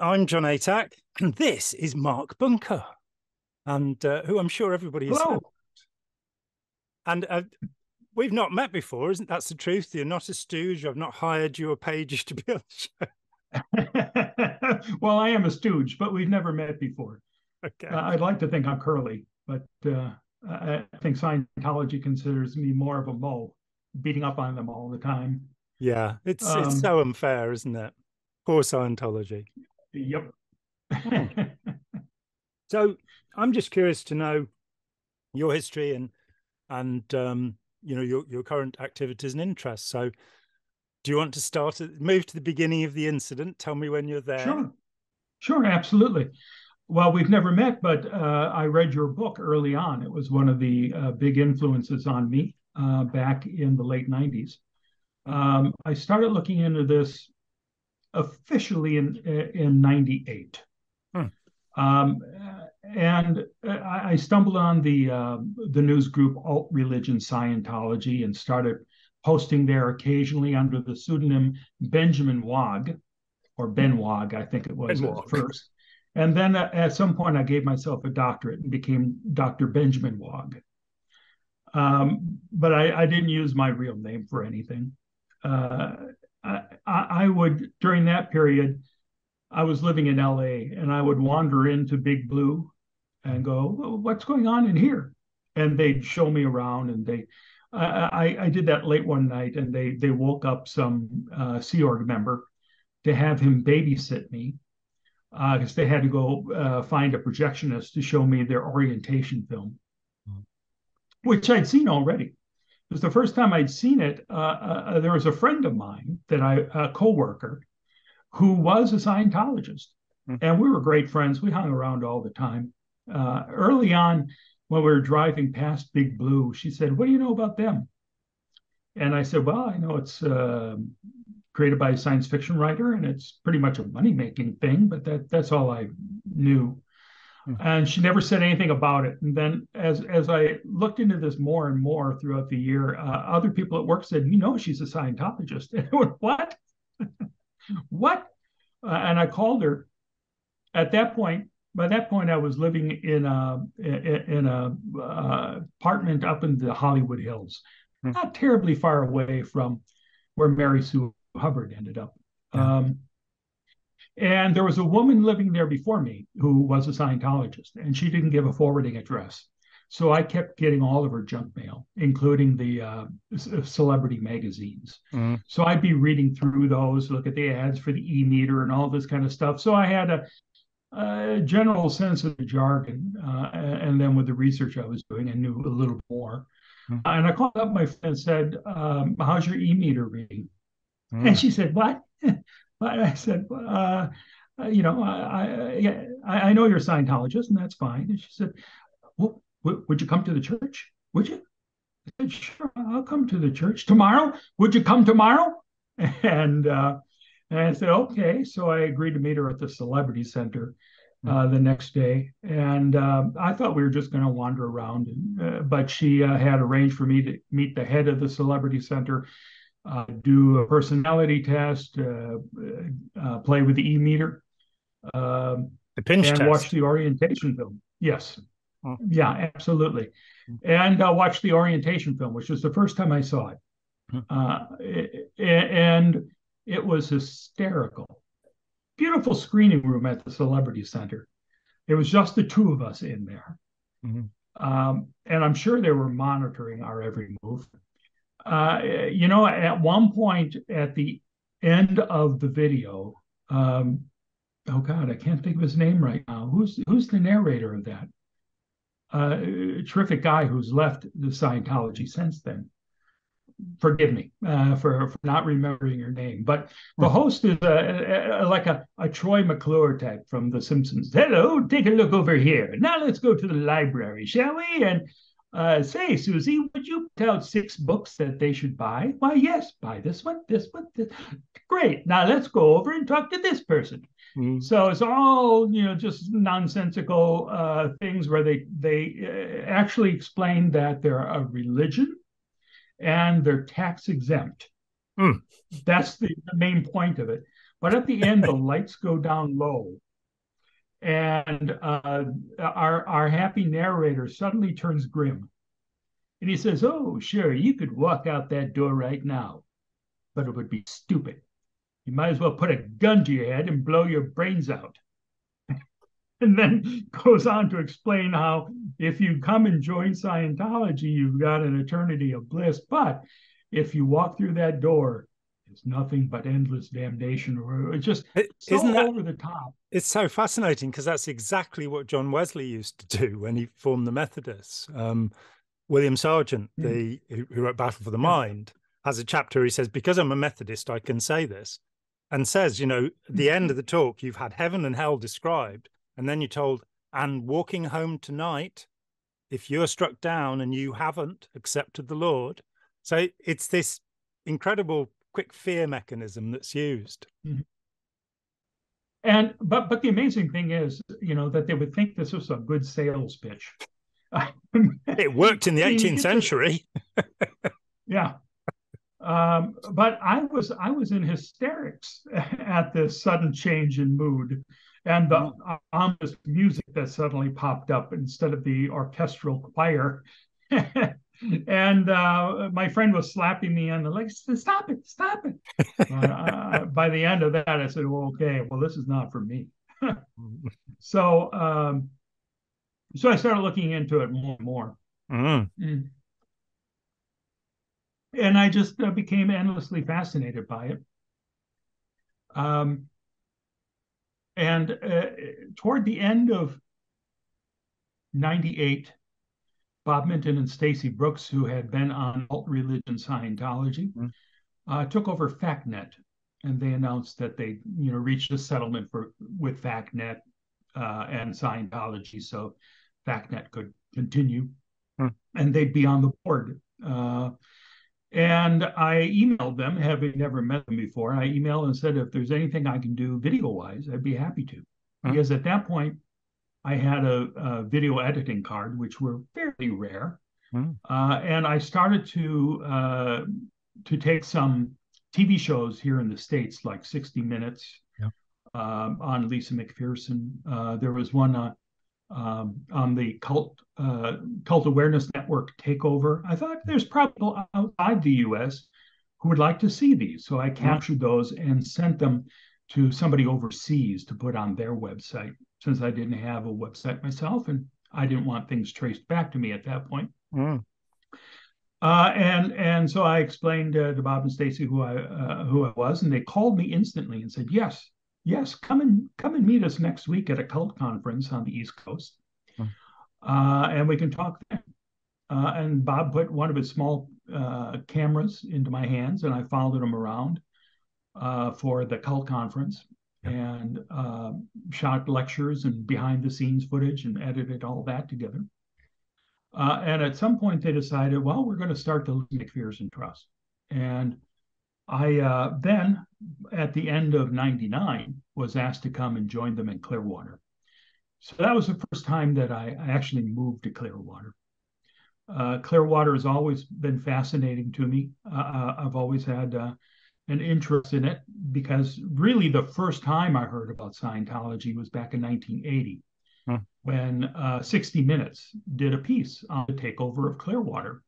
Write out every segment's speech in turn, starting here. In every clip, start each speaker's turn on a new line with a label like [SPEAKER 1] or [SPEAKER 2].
[SPEAKER 1] I'm John Atack, and this is Mark Bunker, and who I'm sure everybody has heard.
[SPEAKER 2] Hello.
[SPEAKER 1] And we've not met before, isn't that the truth? You're not a stooge. I've not hired you or paid you to be on the show.
[SPEAKER 2] Well, I am a stooge, but we've never met before.
[SPEAKER 1] Okay.
[SPEAKER 2] I'd like to think I'm curly, but I think Scientology considers me more of a mole, beating up on them all the time.
[SPEAKER 1] Yeah, it's so unfair, isn't it? Poor Scientology.
[SPEAKER 2] Yep.
[SPEAKER 1] So I'm just curious to know your history and your current activities and interests. So do you want to move to the beginning of the incident? Tell me when you're there.
[SPEAKER 2] Sure, absolutely. Well, we've never met, but I read your book early on. It was one of the big influences on me back in the late 90s. I started looking into this officially in 98. And I stumbled on the news group Alt Religion Scientology and started posting there occasionally under the pseudonym Benjamin Wog, or Ben Wog, I think it was at first. And then at some point, I gave myself a doctorate and became Dr. Benjamin Wog. But I didn't use my real name for anything. I would, during that period, I was living in LA, and I would wander into Big Blue and go, well, what's going on in here? And they'd show me around, and I did that late one night, and they woke up some Sea Org member to have him babysit me because they had to go find a projectionist to show me their orientation film, which I'd seen already. It was the first time I'd seen it. There was a friend of mine a coworker, who was a Scientologist. And we were great friends. We hung around all the time. Early on, when we were driving past Big Blue, she said, what do you know about them? And I said, well, I know it's created by a science fiction writer, and it's pretty much a money-making thing, but that's all I knew. And she never said anything about it. And then as I looked into this more and more throughout the year, other people at work said, she's a Scientologist. And I went, what? What? And I called her. By that point, I was living in a apartment up in the Hollywood Hills, not terribly far away from where Mary Sue Hubbard ended up. And there was a woman living there before me who was a Scientologist, and she didn't give a forwarding address. So I kept getting all of her junk mail, including the celebrity magazines. So I'd be reading through those, look at the ads for the e-meter and all this kind of stuff. So I had a general sense of the jargon. And then with the research I was doing, I knew a little more. And I called up my friend and said, how's your e-meter reading? And she said, what? I said, I know you're a Scientologist, and that's fine. And she said, well, would you come to the church? Would you? I said, sure, I'll come to the church tomorrow. Would you come tomorrow? And I said, okay. So I agreed to meet her at the Celebrity Center the next day. And I thought we were just going to wander around. But she had arranged for me to meet the head of the Celebrity Center, do a personality test, play with the e-meter,
[SPEAKER 1] the pinch
[SPEAKER 2] and
[SPEAKER 1] test.
[SPEAKER 2] watch the orientation film. Yes. Yeah, absolutely. And watch the orientation film, which was the first time I saw it. And it was hysterical. Beautiful screening room at the Celebrity Center. It was just the two of us in there. And I'm sure they were monitoring our every move. At one point at the end of the video, oh God, I can't think of his name right now. Who's the narrator of that? Terrific guy who's left the Scientology since then. Forgive me for not remembering your name, but the host is like a Troy McClure type from The Simpsons. Hello, take a look over here. Now let's go to the library, shall we? And say, Susie, would you put out 6 books that they should buy? Why, yes, buy this one, this. Great. Now let's go over and talk to this person. So it's all, just nonsensical things where they actually explain that they're a religion and they're tax exempt. That's the main point of it. But at the end, the lights go down low, and our happy narrator suddenly turns grim, and he says, "Oh, sure, you could walk out that door right now, but it would be stupid. You might as well put a gun to your head and blow your brains out." And then goes on to explain how if you come and join Scientology, you've got an eternity of bliss. But if you walk through that door, it's nothing but endless damnation. Or it's just
[SPEAKER 1] Isn't
[SPEAKER 2] so
[SPEAKER 1] that
[SPEAKER 2] over the top.
[SPEAKER 1] it's so fascinating because that's exactly what John Wesley used to do when he formed the Methodists. William Sargent, who wrote Battle for the Mind, has a chapter. He says, because I'm a Methodist, I can say this, and says, at the end of the talk, you've had heaven and hell described, and then you're told, and walking home tonight, if you're struck down and you haven't accepted the Lord. So it's this incredible quick fear mechanism that's used.
[SPEAKER 2] And but the amazing thing is, that they would think this was a good sales pitch.
[SPEAKER 1] It worked in the 18th century.
[SPEAKER 2] Yeah. But I was in hysterics at this sudden change in mood and the ominous music that suddenly popped up instead of the orchestral choir. And my friend was slapping me on the leg. Stop it, stop it. By the end of that, I said, well, okay, well, this is not for me. So I started looking into it more and more. And I just became endlessly fascinated by it. And toward the end of '98, Bob Minton and Stacy Brooks, who had been on alt religion Scientology, took over FactNet, and they announced that they, reached a settlement with FactNet and Scientology, so FactNet could continue, and they'd be on the board. And I emailed them, having never met them before. I emailed and said, if there's anything I can do video-wise, I'd be happy to. Because at that point, I had a video editing card, which were fairly rare. And I started to take some TV shows here in the States, like 60 Minutes on Lisa McPherson. There was one on the Cult Awareness Network Takeover. I thought there's probably outside the U.S. who would like to see these. So I captured those and sent them to somebody overseas to put on their website, since I didn't have a website myself and I didn't want things traced back to me at that point. And so I explained to Bob and Stacy who I was, and they called me instantly and said, yes, come and meet us next week at a cult conference on the East Coast, and we can talk then. And Bob put one of his small cameras into my hands, and I followed him around for the cult conference and shot lectures and behind the scenes footage and edited all that together. And at some point they decided, well, we're going to start the Lisa McPherson Trust. And I then, at the end of '99, was asked to come and join them in Clearwater. So that was the first time that I actually moved to Clearwater. Clearwater has always been fascinating to me. I've always had an interest in it because really the first time I heard about Scientology was back in 1980 when 60 Minutes did a piece on the takeover of Clearwater.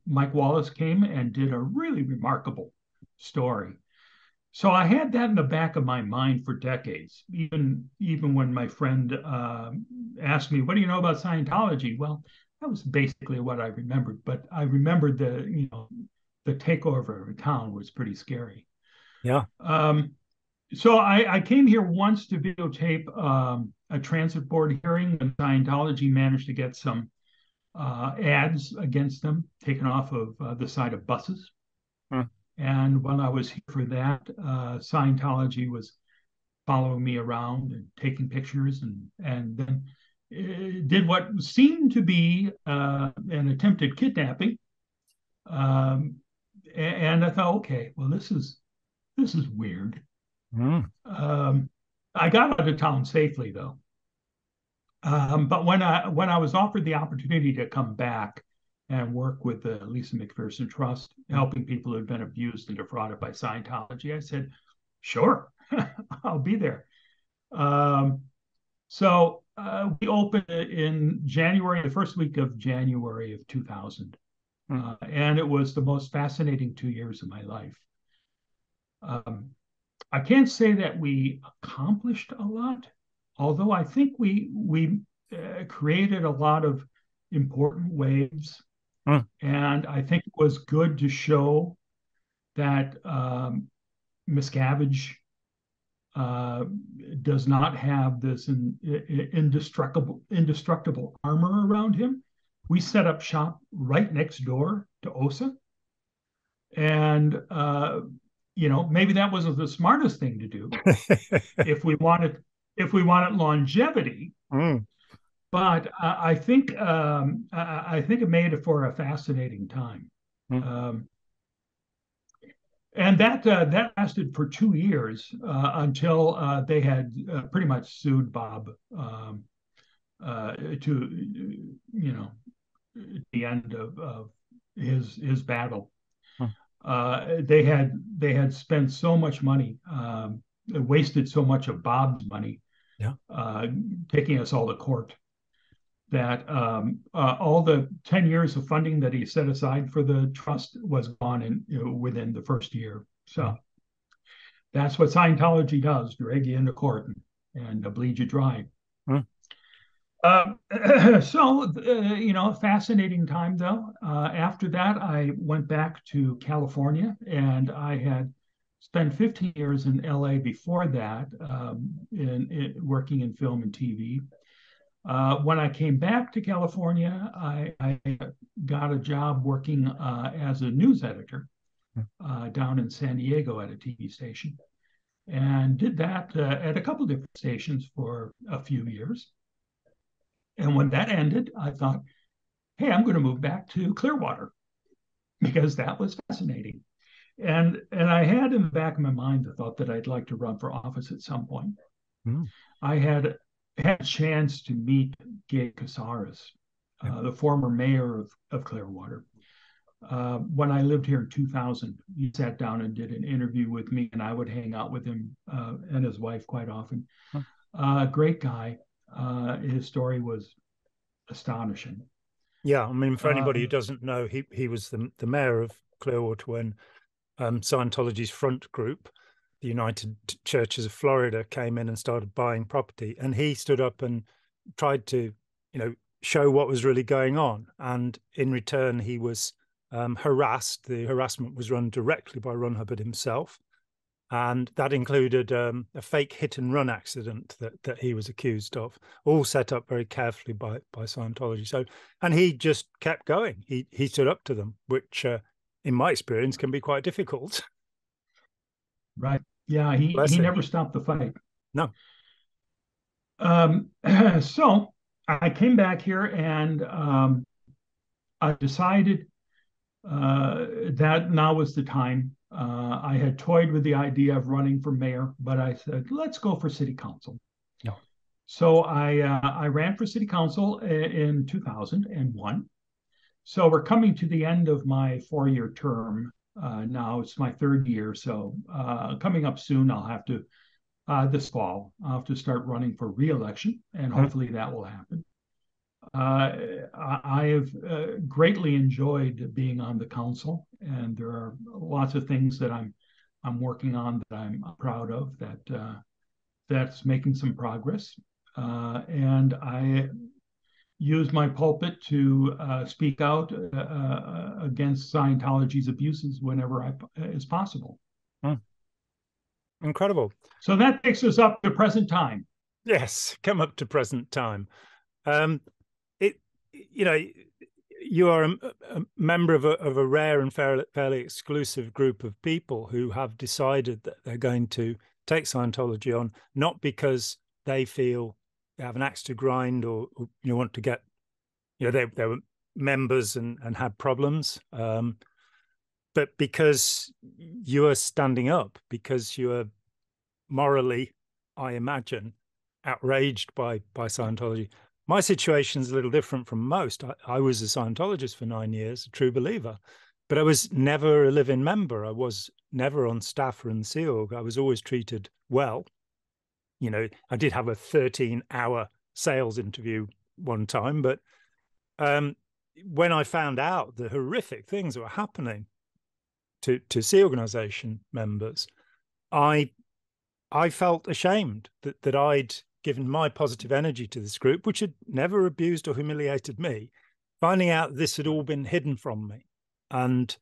[SPEAKER 2] Mike Wallace came and did a really remarkable story. So I had that in the back of my mind for decades, even when my friend asked me, what do you know about Scientology? Well, that was basically what I remembered, but I remembered the takeover of a town was pretty scary. So I came here once to videotape a transit board hearing, and Scientology managed to get some ads against them taken off of the side of buses. And when I was here for that, Scientology was following me around and taking pictures, and then did what seemed to be an attempted kidnapping. And I thought, okay, well, this is weird. I got out of town safely, though. But when I was offered the opportunity to come back and work with the Lisa McPherson Trust, helping people who had been abused and defrauded by Scientology, I said, sure, I'll be there. Um, so we opened in January, the first week of January of 2000. And it was the most fascinating 2 years of my life. I can't say that we accomplished a lot, although I think we created a lot of important waves. And I think it was good to show that Miscavige does not have this indestructible armor around him. We set up shop right next door to OSA. And, maybe that wasn't the smartest thing to do if we wanted longevity. But I think it made it for a fascinating time. And that lasted for 2 years until they had pretty much sued Bob to the end of his battle. They had spent so much money, wasted so much of Bob's money, taking us all to court, that all the 10 years of funding that he set aside for the trust was gone within the first year. So that's what Scientology does: drag you into court and bleed you dry. Fascinating time though. After that, I went back to California, and I had spent 15 years in LA before that, in working in film and TV. When I came back to California, I got a job working as a news editor down in San Diego at a TV station, and did that at a couple different stations for a few years. And when that ended, I thought, hey, I'm going to move back to Clearwater, because that was fascinating. And I had in the back of my mind the thought that I'd like to run for office at some point. I had a chance to meet Gabe Casares, the former mayor of Clearwater. When I lived here in 2000, he sat down and did an interview with me, and I would hang out with him and his wife quite often. Great guy. His story was astonishing.
[SPEAKER 1] Yeah, I mean, for anybody who doesn't know, he was the mayor of Clearwater when Scientology's front group, the United Churches of Florida, came in and started buying property, and he stood up and tried to, show what was really going on. And in return, he was harassed. The harassment was run directly by Ron Hubbard himself, and that included a fake hit-and-run accident that he was accused of, all set up very carefully by Scientology. So, and he just kept going. He stood up to them, which, in my experience, can be quite difficult.
[SPEAKER 2] Right. Yeah, he never stopped the fight.
[SPEAKER 1] No.
[SPEAKER 2] So I came back here, and I decided that now was the time. I had toyed with the idea of running for mayor, but I said, let's go for city council.
[SPEAKER 1] No.
[SPEAKER 2] So I ran for city council in 2001. So we're coming to the end of my 4-year term. Now it's my 3rd year. So coming up soon, I'll have to, this fall, I'll have to start running for re-election, and hopefully that will happen. I have greatly enjoyed being on the council, and there are lots of things that I'm working on that I'm proud of, that's making some progress. And I use my pulpit to speak out against Scientology's abuses whenever is possible.
[SPEAKER 1] Incredible.
[SPEAKER 2] So that takes us up to present time.
[SPEAKER 1] Yes, come up to present time. You are a member of a rare and fairly exclusive group of people who have decided that they're going to take Scientology on, not because they feel they have an axe to grind or want to get, they were members and had problems, but because you are standing up, because you are morally, I imagine, outraged by Scientology. My situation is a little different from most. I was a Scientologist for 9 years, a true believer, but I was never a living member. I was never on staff or in the Sea Org. I was always treated well. I did have a 13-hour sales interview one time, but when I found out the horrific things that were happening to Sea Organization members, I felt ashamed that I'd given my positive energy to this group, which had never abused or humiliated me, finding out this had all been hidden from me. And,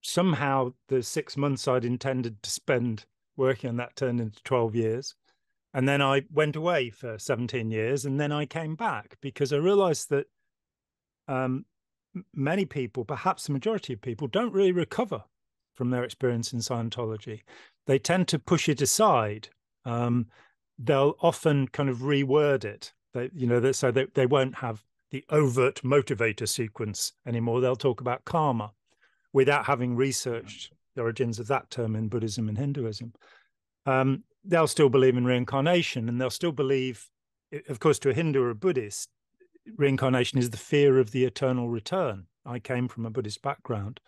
[SPEAKER 1] somehow the 6 months I'd intended to spend working on that turned into 12 years. And then I went away for 17 years, and then I came back because I realized that many people, perhaps the majority of people, don't really recover from their experience in Scientology. They tend to push it aside. They'll often kind of reword it. So they won't have the overt motivator sequence anymore. They'll talk about karma without having researched the origins of that term in Buddhism and Hinduism. They'll still believe in reincarnation, and they'll still believe, of course, to a Hindu or a Buddhist, reincarnation is the fear of the eternal return. I came from a Buddhist background.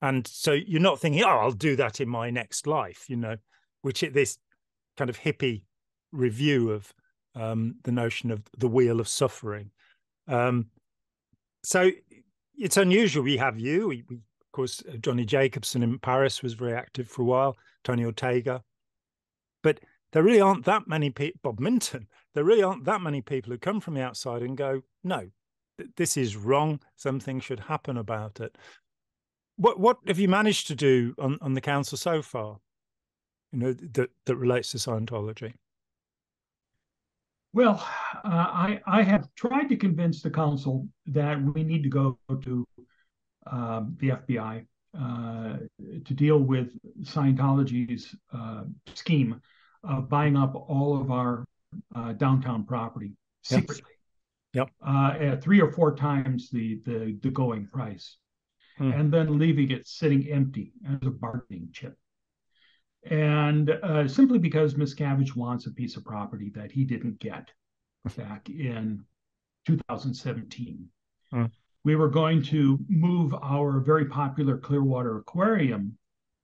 [SPEAKER 1] And so you're not thinking, I'll do that in my next life, which this kind of hippie review of the notion of the wheel of suffering. So it's unusual. We have you. Of course, Johnny Jacobson in Paris was very active for a while, Tony Ortega. But there really aren't that many people, Bob Minton, there really aren't that many people who come from the outside and go, no, this is wrong. Something should happen about it. What have you managed to do on the council so far, that relates to Scientology?
[SPEAKER 2] Well, I have tried to convince the council that we need to go to the FBI to deal with Scientology's scheme of buying up all of our downtown property secretly.
[SPEAKER 1] Yep.
[SPEAKER 2] At 3 or 4 times the going price, and then leaving it sitting empty as a bargaining chip. And simply because Miscavige wants a piece of property that he didn't get back in 2017. We were going to move our very popular Clearwater aquarium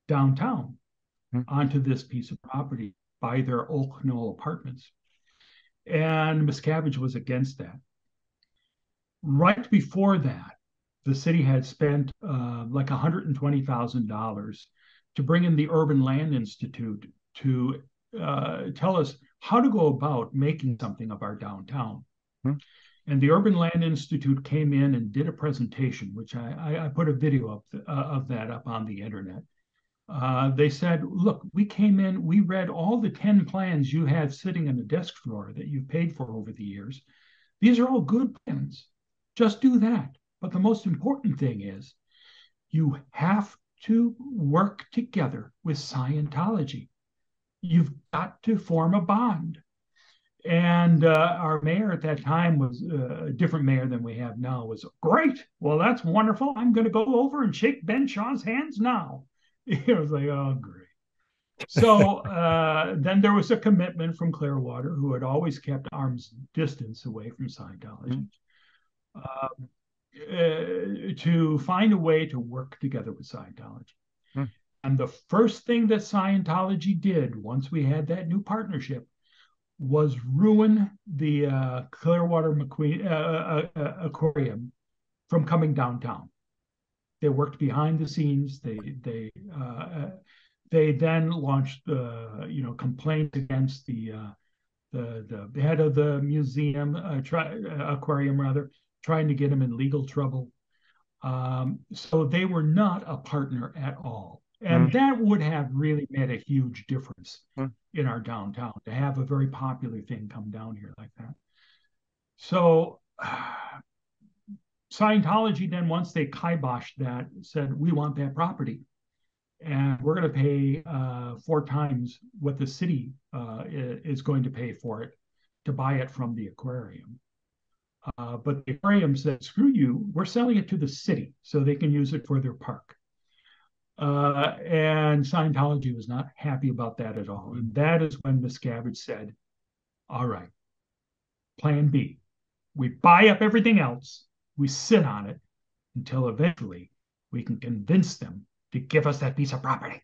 [SPEAKER 2] downtown onto this piece of property by their Oak Knoll apartments. And Miscavige was against that. Right before that, the city had spent like $120,000 to bring in the Urban Land Institute to tell us how to go about making something of our downtown. And the Urban Land Institute came in and did a presentation, which I put a video of that up on the internet. They said, look, we came in, we read all the 10 plans you had sitting in a desk drawer that you've paid for over the years. These are all good plans. Just do that. But the most important thing is you have to work together with Scientology. You've got to form a bond. And our mayor at that time was a different mayor than we have now. Was great. Well, that's wonderful. I'm going to go over and shake Ben Shaw's hands now. It was like, oh, great. So then there was a commitment from Clearwater, who had always kept arm's distance away from Scientology, to find a way to work together with Scientology. And the first thing that Scientology did once we had that new partnership was ruin the Clearwater aquarium from coming downtown. They worked behind the scenes. They then launched complaints against the head of the museum aquarium rather, trying to get him in legal trouble. So they were not a partner at all. And that would have really made a huge difference in our downtown, to have a very popular thing come down here like that. So Scientology then, once they kiboshed that, said, we want that property. And we're going to pay 4 times what the city is going to pay for it to buy it from the aquarium. But the aquarium said, screw you, we're selling it to the city so they can use it for their park. And Scientology was not happy about that at all. And that is when Miscavige said, all right, plan B. We buy up everything else, we sit on it until eventually we can convince them to give us that piece of property.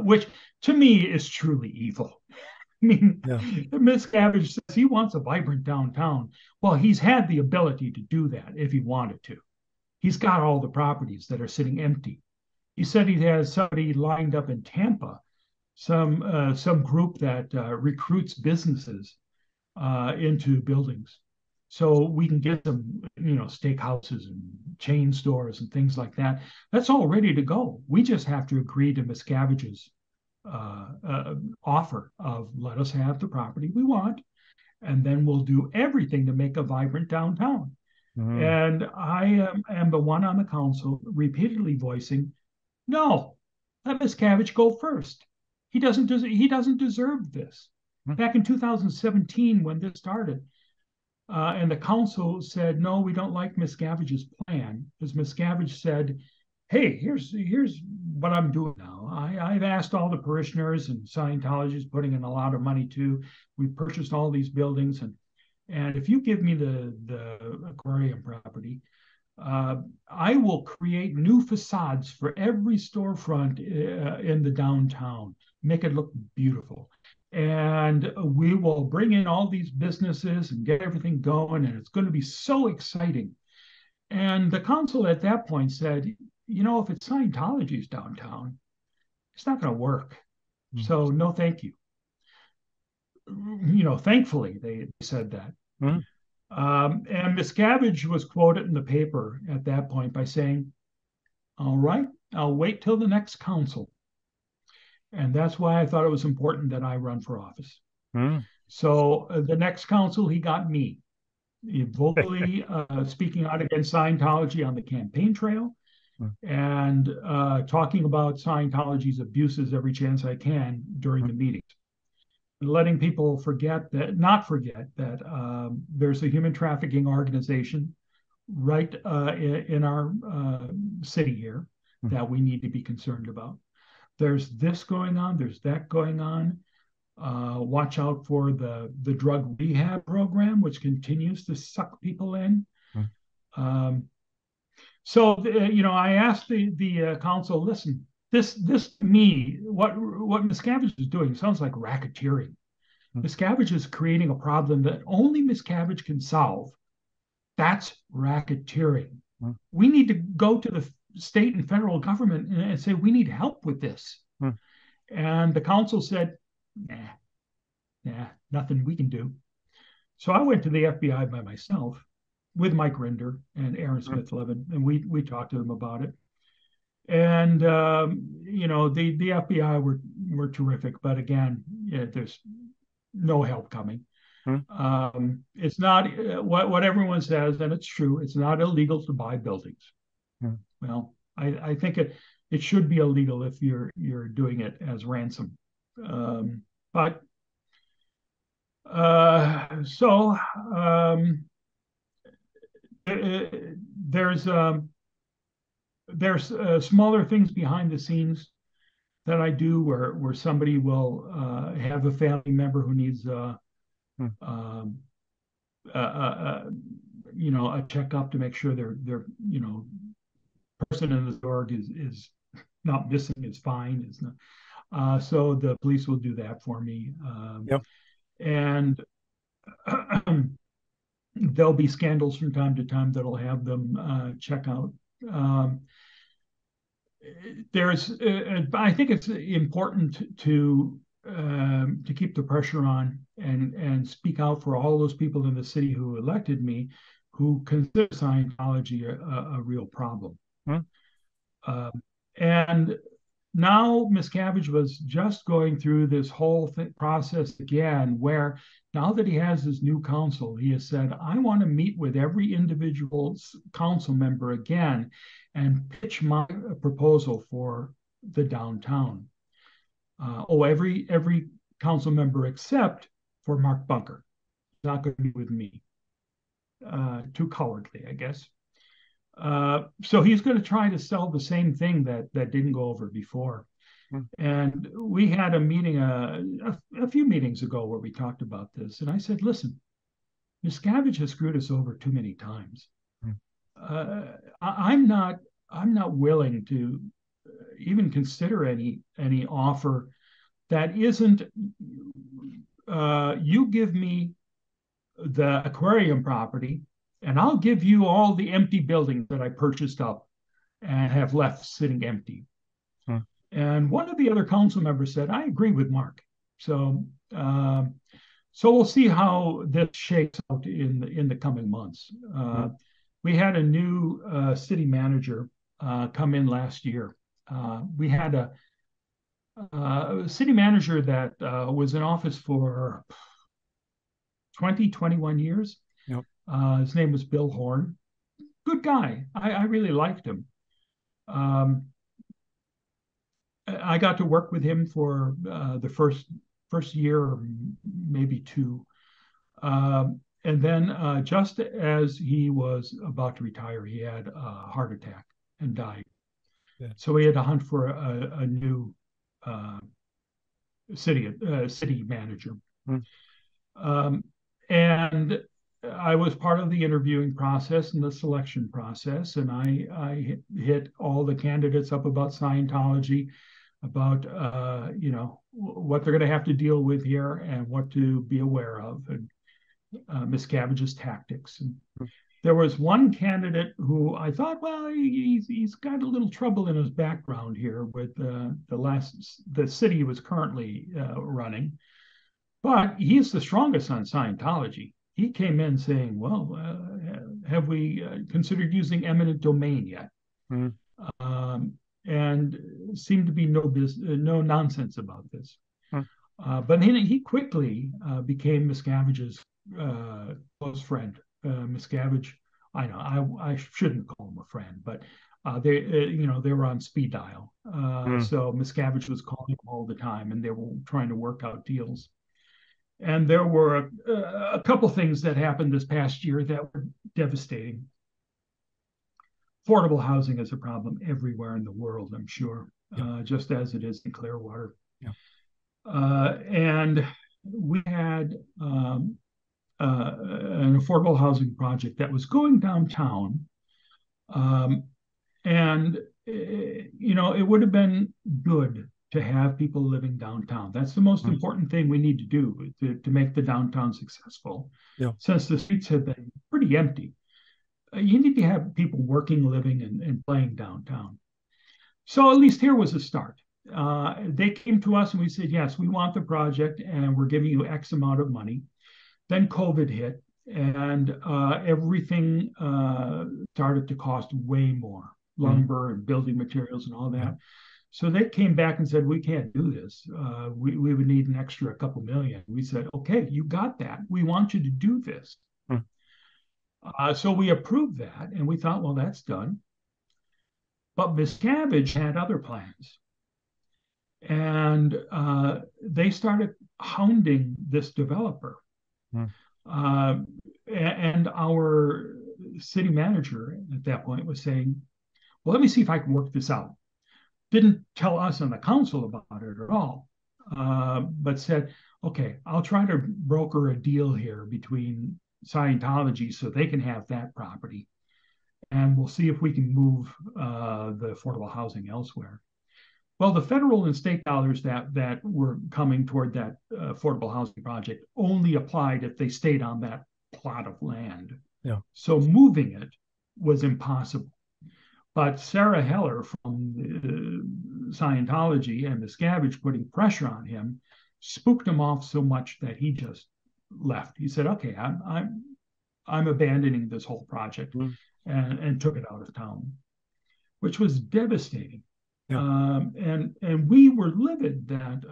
[SPEAKER 2] which to me is truly evil. I mean,
[SPEAKER 1] Yeah.
[SPEAKER 2] Miscavige says he wants a vibrant downtown. Well, he's had the ability to do that if he wanted to. He's got all the properties that are sitting empty. He said he has somebody lined up in Tampa, some group that recruits businesses into buildings, so we can get them, steakhouses and chain stores and things like that. That's all ready to go. We just have to agree to Miscavige's offer of let us have the property we want, and then we'll do everything to make a vibrant downtown.
[SPEAKER 1] Mm-hmm.
[SPEAKER 2] And I am the one on the council repeatedly voicing, no, let Miscavige go first. He doesn't deserve this. Back in 2017, when this started, and the council said, no, we don't like Miscavige's plan, because Miscavige said, hey, here's what I'm doing now. I've asked all the parishioners, and Scientology is putting in a lot of money too. We've purchased all these buildings, and if you give me the aquarium property, I will create new facades for every storefront in the downtown, make it look beautiful. And we will bring in all these businesses and get everything going, and it's going to be so exciting. And the council at that point said, if it's Scientology's downtown, it's not going to work. Mm-hmm. So no, thank you. Thankfully, they said that. Mm-hmm. And Miscavige was quoted in the paper at that point by saying, all right, I'll wait till the next council. And that's why I thought it was important that I run for office. Mm. So the next council, he got me. He vocally speaking out against Scientology on the campaign trail, and talking about Scientology's abuses every chance I can during the meetings. Letting people not forget that there's a human trafficking organization right in our city here that we need to be concerned about. There's this going on, there's that going on. Watch out for the drug rehab program, which continues to suck people in. So I asked the council, listen, this to me, what Miscavige is doing sounds like racketeering. Miscavige is creating a problem that only Miscavige can solve. That's racketeering. We need to go to the state and federal government and say, we need help with this. And the council said, nah, nothing we can do. So I went to the FBI by myself with Mike Rinder and Aaron Smith-Levin, and we talked to them about it. And the FBI were terrific, but again, there's no help coming. It's not what everyone says, and it's true. It's not illegal to buy buildings. Well, I think it should be illegal if you're doing it as ransom. But there's smaller things behind the scenes that I do where somebody will have a family member who needs a checkup to make sure their person in the org is not missing, is fine, is not. So the police will do that for me.
[SPEAKER 1] Yep.
[SPEAKER 2] And there'll be scandals from time to time that'll have them check out. I think it's important to keep the pressure on and speak out for all those people in the city who elected me, who consider Scientology a real problem. And now Miscavige was just going through this whole process again, where now that he has his new council, he has said, I want to meet with every individual council member again and pitch my proposal for the downtown. Every council member except for Mark Bunker. He's not going to be with me. Too cowardly, I guess. So he's going to try to sell the same thing that didn't go over before. And we had a meeting a few meetings ago where we talked about this. And I said, listen, Miscavige has screwed us over too many times. I'm not willing to, even consider any offer that isn't you give me the aquarium property and I'll give you all the empty buildings that I purchased up and have left sitting empty. And one of the other council members said, I agree with Mark. So so we'll see how this shakes out in the coming months. We had a new city manager come in last year. We had a city manager that was in office for 21 years.
[SPEAKER 1] Yep.
[SPEAKER 2] His name was Bill Horn. Good guy. I really liked him. I got to work with him for the first year, or maybe two. And then just as he was about to retire, he had a heart attack and died. Yeah. So we had to hunt for a new city manager. And I was part of the interviewing process and the selection process, and I hit all the candidates up about Scientology, about what they're going to have to deal with here and what to be aware of, and Miscavige's tactics. And there was one candidate who I thought, well, he's got a little trouble in his background here with the city he was currently running, but he's the strongest on Scientology. He came in saying, well, have we considered using eminent domain yet? And seemed to be no nonsense about this. But he quickly became Miscavige's close friend. Miscavige, I know I shouldn't call him a friend, but they were on speed dial. So Miscavige was calling him all the time, and they were trying to work out deals. And there were a couple things that happened this past year that were devastating. Affordable housing is a problem everywhere in the world, I'm sure, just as it is in Clearwater. Yeah. And we had an affordable housing project that was going downtown. And, it would have been good to have people living downtown. That's the most important thing we need to do to make the downtown successful. Yeah. Since the streets have been pretty empty. You need to have people working, living, and playing downtown. So at least here was a start. They came to us and we said, yes, we want the project and we're giving you X amount of money. Then COVID hit and everything started to cost way more, lumber and building materials and all that. Yeah. So they came back and said, we can't do this. We would need an extra couple million. We said, okay, you got that. We want you to do this. So we approved that, and we thought, well, that's done. But Miscavige had other plans. And they started hounding this developer. And our city manager at that point was saying, well, let me see if I can work this out. Didn't tell us on the council about it at all, but said, okay, I'll try to broker a deal here between Scientology so they can have that property, and we'll see if we can move the affordable housing elsewhere. Well, the federal and state dollars that were coming toward that affordable housing project only applied if they stayed on that plot of land. Yeah. So moving it was impossible. But Sarah Heller from Scientology and Miscavige putting pressure on him spooked him off so much that he just left. He said, okay, I'm abandoning this whole project, and took it out of town, which was devastating. Yeah. And we were livid that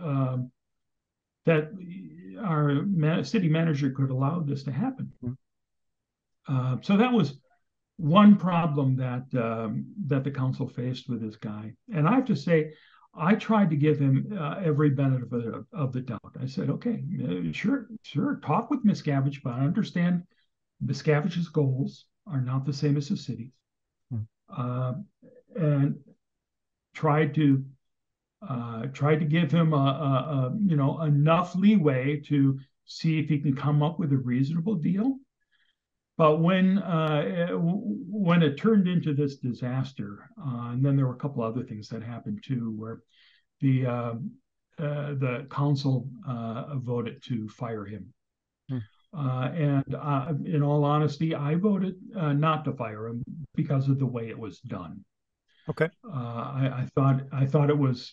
[SPEAKER 2] our city manager could allow this to happen. So that was one problem that the council faced with this guy. And I have to say, I tried to give him every benefit of the doubt. I said, okay, sure, talk with Miscavige, but I understand Miscavige's goals are not the same as the city's. And tried to give him enough leeway to see if he can come up with a reasonable deal. But when it turned into this disaster, and then there were a couple other things that happened too, where the council voted to fire him. And in all honesty, I voted not to fire him because of the way it was done.
[SPEAKER 1] Okay.
[SPEAKER 2] I thought it was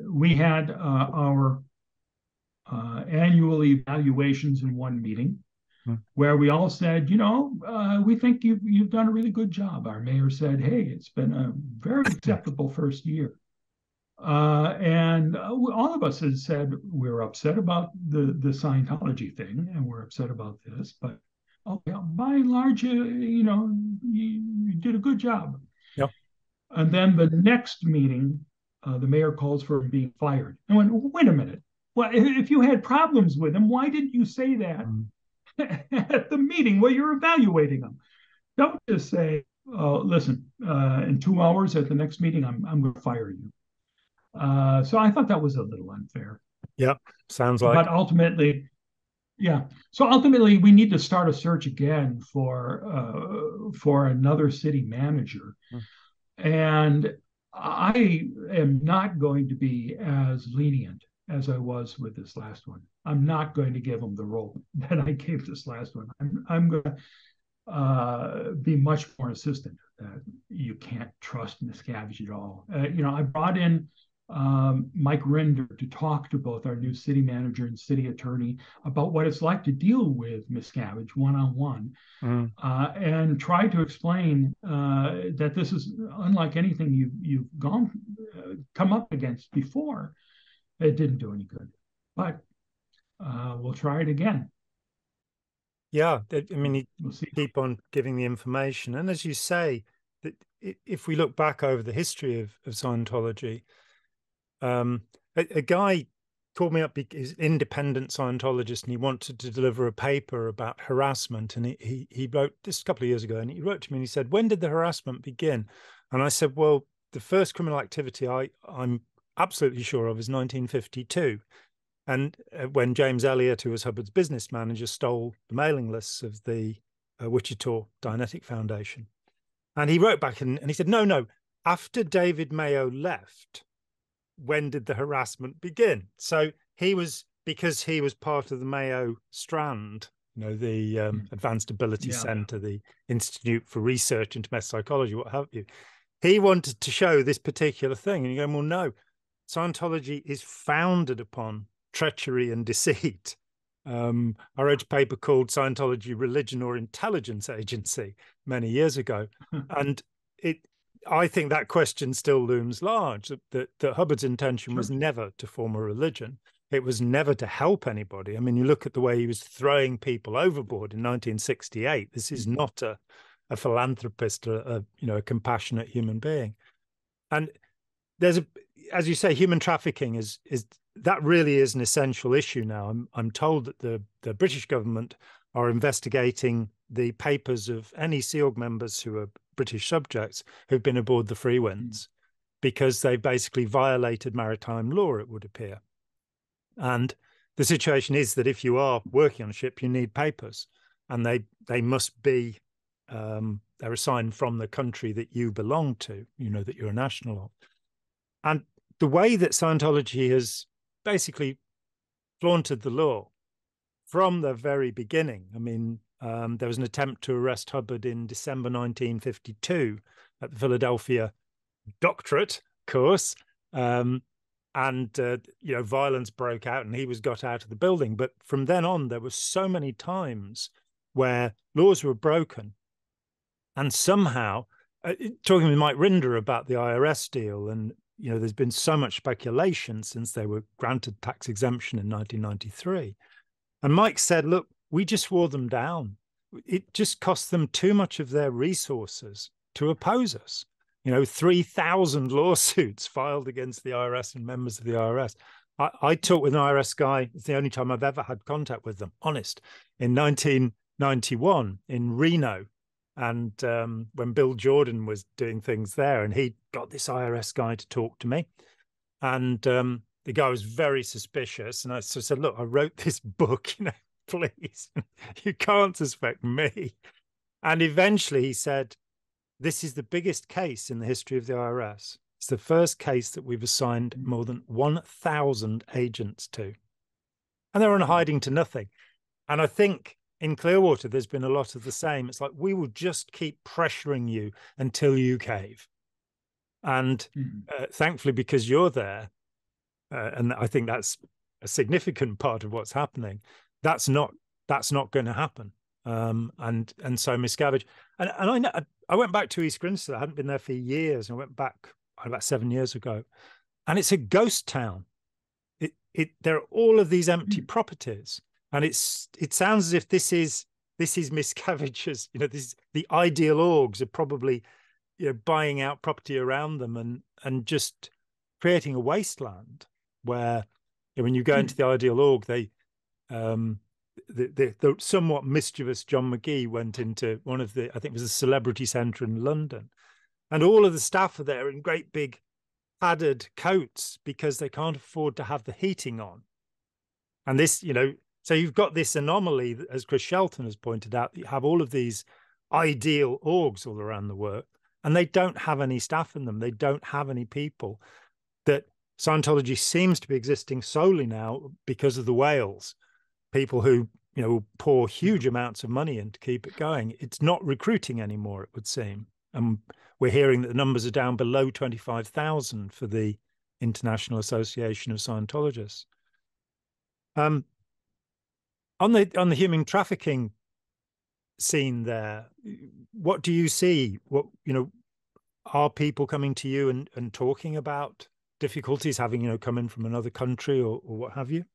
[SPEAKER 2] we had our annual evaluations in one meeting where we all said, we think you've done a really good job. Our mayor said, hey, it's been a very acceptable first year. And all of us had said we're upset about the Scientology thing, and we're upset about this, but by and large, you did a good job.
[SPEAKER 1] Yep.
[SPEAKER 2] And then the next meeting, the mayor calls for him being fired. I went, wait a minute. Well, if you had problems with him, why didn't you say that at the meeting where you're evaluating him? Don't just say, listen, in 2 hours at the next meeting, I'm going to fire you. So I thought that was a little unfair.
[SPEAKER 1] Yeah, sounds like.
[SPEAKER 2] But ultimately, yeah. So ultimately, we need to start a search again for another city manager. And I am not going to be as lenient as I was with this last one. I'm not going to give him the role that I gave this last one. I'm going to be much more insistent that you can't trust Miscavige at all. I brought in Mike Rinder to talk to both our new city manager and city attorney about what it's like to deal with Miscavige one-on-one, and try to explain that this is unlike anything you've come up against before. It didn't do any good, but we'll try it again.
[SPEAKER 1] Yeah, I mean, we'll keep on giving the information, and as you say, that if we look back over the history of Scientology. A guy called me up. He's an independent Scientologist, and he wanted to deliver a paper about harassment. And he wrote this a couple of years ago, and he wrote to me and he said, "When did the harassment begin?" And I said, "Well, the first criminal activity I'm absolutely sure of is 1952, and when James Elliott, who was Hubbard's business manager, stole the mailing lists of the Wichita Dianetic Foundation." And he wrote back and he said, "No, after David Mayo left, when did the harassment begin?" So because he was part of the Mayo strand, the Advanced Ability Center, the Institute for Research into Domestic Psychology, what have you. He wanted to show this particular thing. And you go, well, no, Scientology is founded upon treachery and deceit. I wrote a paper called Scientology, Religion or Intelligence Agency many years ago. And I think that question still looms large, that Hubbard's intention was never to form a religion. It was never to help anybody. I mean, you look at the way he was throwing people overboard in 1968. This is not a philanthropist, a compassionate human being. And there's as you say, human trafficking is that really is an essential issue now. I'm told that the British government are investigating the papers of any Sea Org members who are British subjects who've been aboard the Free Winds because they basically violated maritime law, it would appear. And the situation is that if you are working on a ship, you need papers, and they must be they're assigned from the country that you belong to, that you're a national of. And the way that Scientology has basically flaunted the law from the very beginning. I mean, there was an attempt to arrest Hubbard in December 1952 at the Philadelphia doctorate course. And violence broke out and he was got out of the building. But from then on, there were so many times where laws were broken. And somehow, talking with Mike Rinder about the IRS deal, and there's been so much speculation since they were granted tax exemption in 1993. And Mike said, look, we just wore them down. It just cost them too much of their resources to oppose us. 3,000 lawsuits filed against the IRS and members of the IRS. I talked with an IRS guy. It's the only time I've ever had contact with them, honest, in 1991 in Reno. And when Bill Jordan was doing things there, and he got this IRS guy to talk to me. And the guy was very suspicious. And I said, look, I wrote this book, please, you can't suspect me. And eventually he said, this is the biggest case in the history of the IRS. It's the first case that we've assigned more than 1,000 agents to. And they're on hiding to nothing. And I think in Clearwater, there's been a lot of the same. It's like, we will just keep pressuring you until you cave. And thankfully, because you're there, and I think that's a significant part of what's happening, that's not going to happen. And so Miscavige, and I know, I went back to East Grinstead. I hadn't been there for years. I went back about 7 years ago, and it's a ghost town. There are all of these empty properties, and it sounds as if this is Miscavige's. This, the ideal orgs are probably buying out property around them and just creating a wasteland where when you go into the ideal org, they the somewhat mischievous John McGee went into one of the, I think it was a celebrity centre in London, and all of the staff are there in great big padded coats because they can't afford to have the heating on. And this, so you've got this anomaly, as Chris Shelton has pointed out, that you have all of these ideal orgs all around the world, and they don't have any staff in them. They don't have any people. That Scientology seems to be existing solely now because of the whales, people who pour huge amounts of money in to keep it going. It's not recruiting anymore, it would seem. And we're hearing that the numbers are down below 25,000 for the International Association of Scientologists. On the human trafficking scene there, what do you see? What are people coming to you and talking about difficulties, having come in from another country or what have you?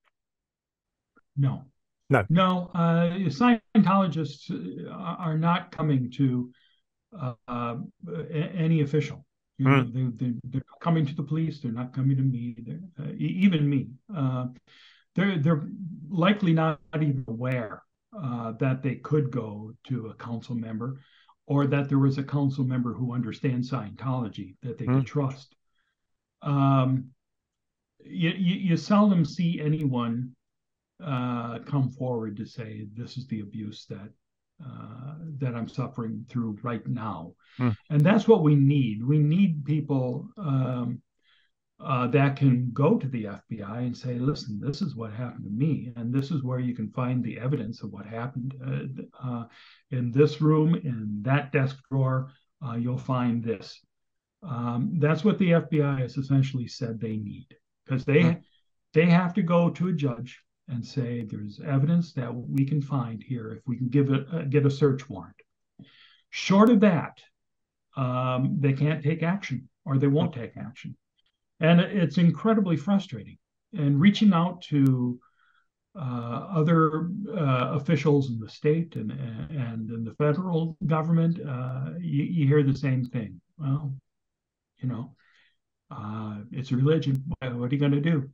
[SPEAKER 2] No. Scientologists are not coming to any official. They're coming to the police. They're not coming to me. Even me. They're likely not even aware that they could go to a council member, or that there was a council member who understands Scientology that they can trust. You seldom see anyone come forward to say, this is the abuse that I'm suffering through right now. And that's what we need. We need people that can go to the FBI and say, listen, this is what happened to me, and this is where you can find the evidence of what happened. In this room, in that desk drawer, you'll find this. That's what the FBI has essentially said they need, because they have to go to a judge and say, there's evidence that we can find here if we can get a search warrant. Short of that, they can't take action, or they won't take action. And it's incredibly frustrating. And reaching out to other officials in the state and in the federal government, you hear the same thing. Well, it's a religion. What are you going to do?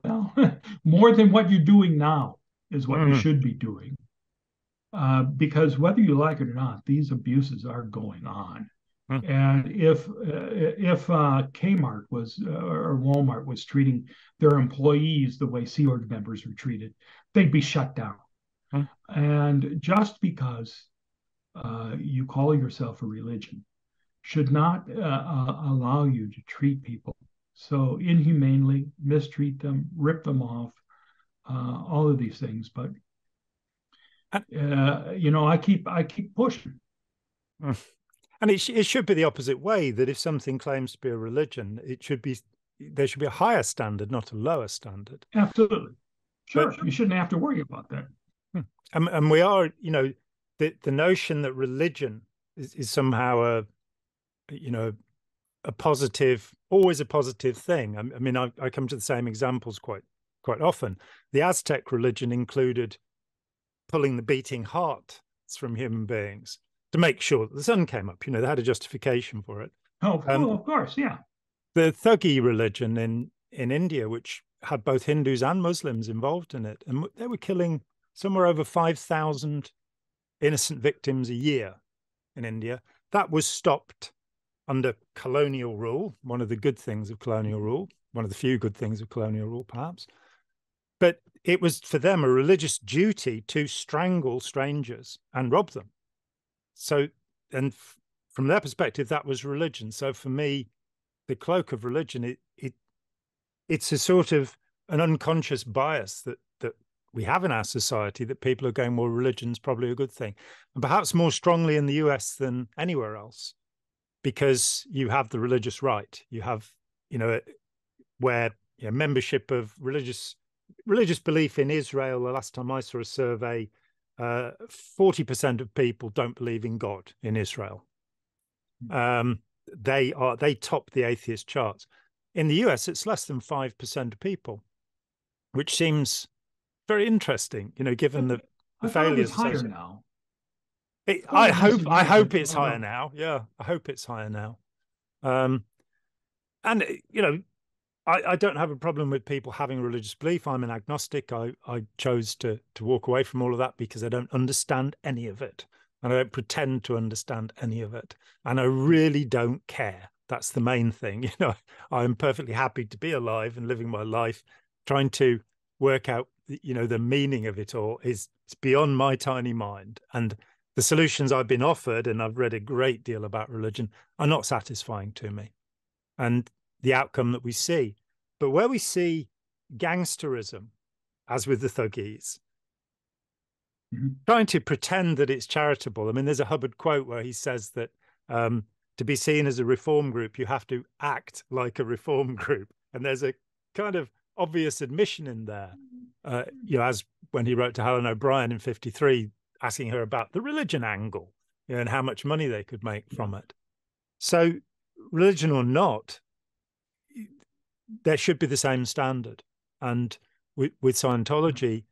[SPEAKER 2] Well, more than what you're doing now is what you should be doing. Because whether you like it or not, these abuses are going on. And if Kmart was or Walmart was treating their employees the way Sea Org members were treated, they'd be shut down. And just because you call yourself a religion should not allow you to treat people so inhumanely, mistreat them, rip them off, all of these things. But I keep pushing.
[SPEAKER 1] And it should be the opposite way, that if something claims to be a religion, there should be a higher standard, not a lower standard.
[SPEAKER 2] Absolutely. Sure. But you shouldn't have to worry about that.
[SPEAKER 1] And we are, the notion that religion is somehow a positive, always a positive thing. I mean, I come to the same examples quite often. The Aztec religion included pulling the beating hearts from human beings to make sure that the sun came up. They had a justification for it.
[SPEAKER 2] Oh, of course, yeah.
[SPEAKER 1] The Thuggee religion in India, which had both Hindus and Muslims involved in it, and they were killing somewhere over 5,000 innocent victims a year in India. That was stopped under colonial rule, one of the good things of colonial rule, one of the few good things of colonial rule, perhaps. But it was for them a religious duty to strangle strangers and rob them. So, and from their perspective, that was religion. So for me, the cloak of religion, it's a sort of an unconscious bias that we have in our society, that people are going, well, religion's probably a good thing, and perhaps more strongly in the US than anywhere else, because you have the religious right. You have, where membership of religious belief in Israel, the last time I saw a survey, 40% of people don't believe in God in Israel. They top the atheist charts. In the US, it's less than 5% of people, which seems very interesting, given the failures.
[SPEAKER 2] It was higher now.
[SPEAKER 1] I hope it's higher now. Yeah, I hope it's higher now. And I don't have a problem with people having religious belief. I'm an agnostic. I chose to walk away from all of that because I don't understand any of it, and I don't pretend to understand any of it, and I really don't care. That's the main thing. I'm perfectly happy to be alive and living my life. Trying to work out, the meaning of it all it's beyond my tiny mind. And the solutions I've been offered, and I've read a great deal about religion, are not satisfying to me. And the outcome that we see. But where we see gangsterism, as with the thuggies, trying to pretend that it's charitable. I mean, there's a Hubbard quote where he says that to be seen as a reform group, you have to act like a reform group. And there's a kind of obvious admission in there, as when he wrote to Helen O'Brien in '53, asking her about the religion angle, and how much money they could make from it. So, religion or not, there should be the same standard. And with Scientology,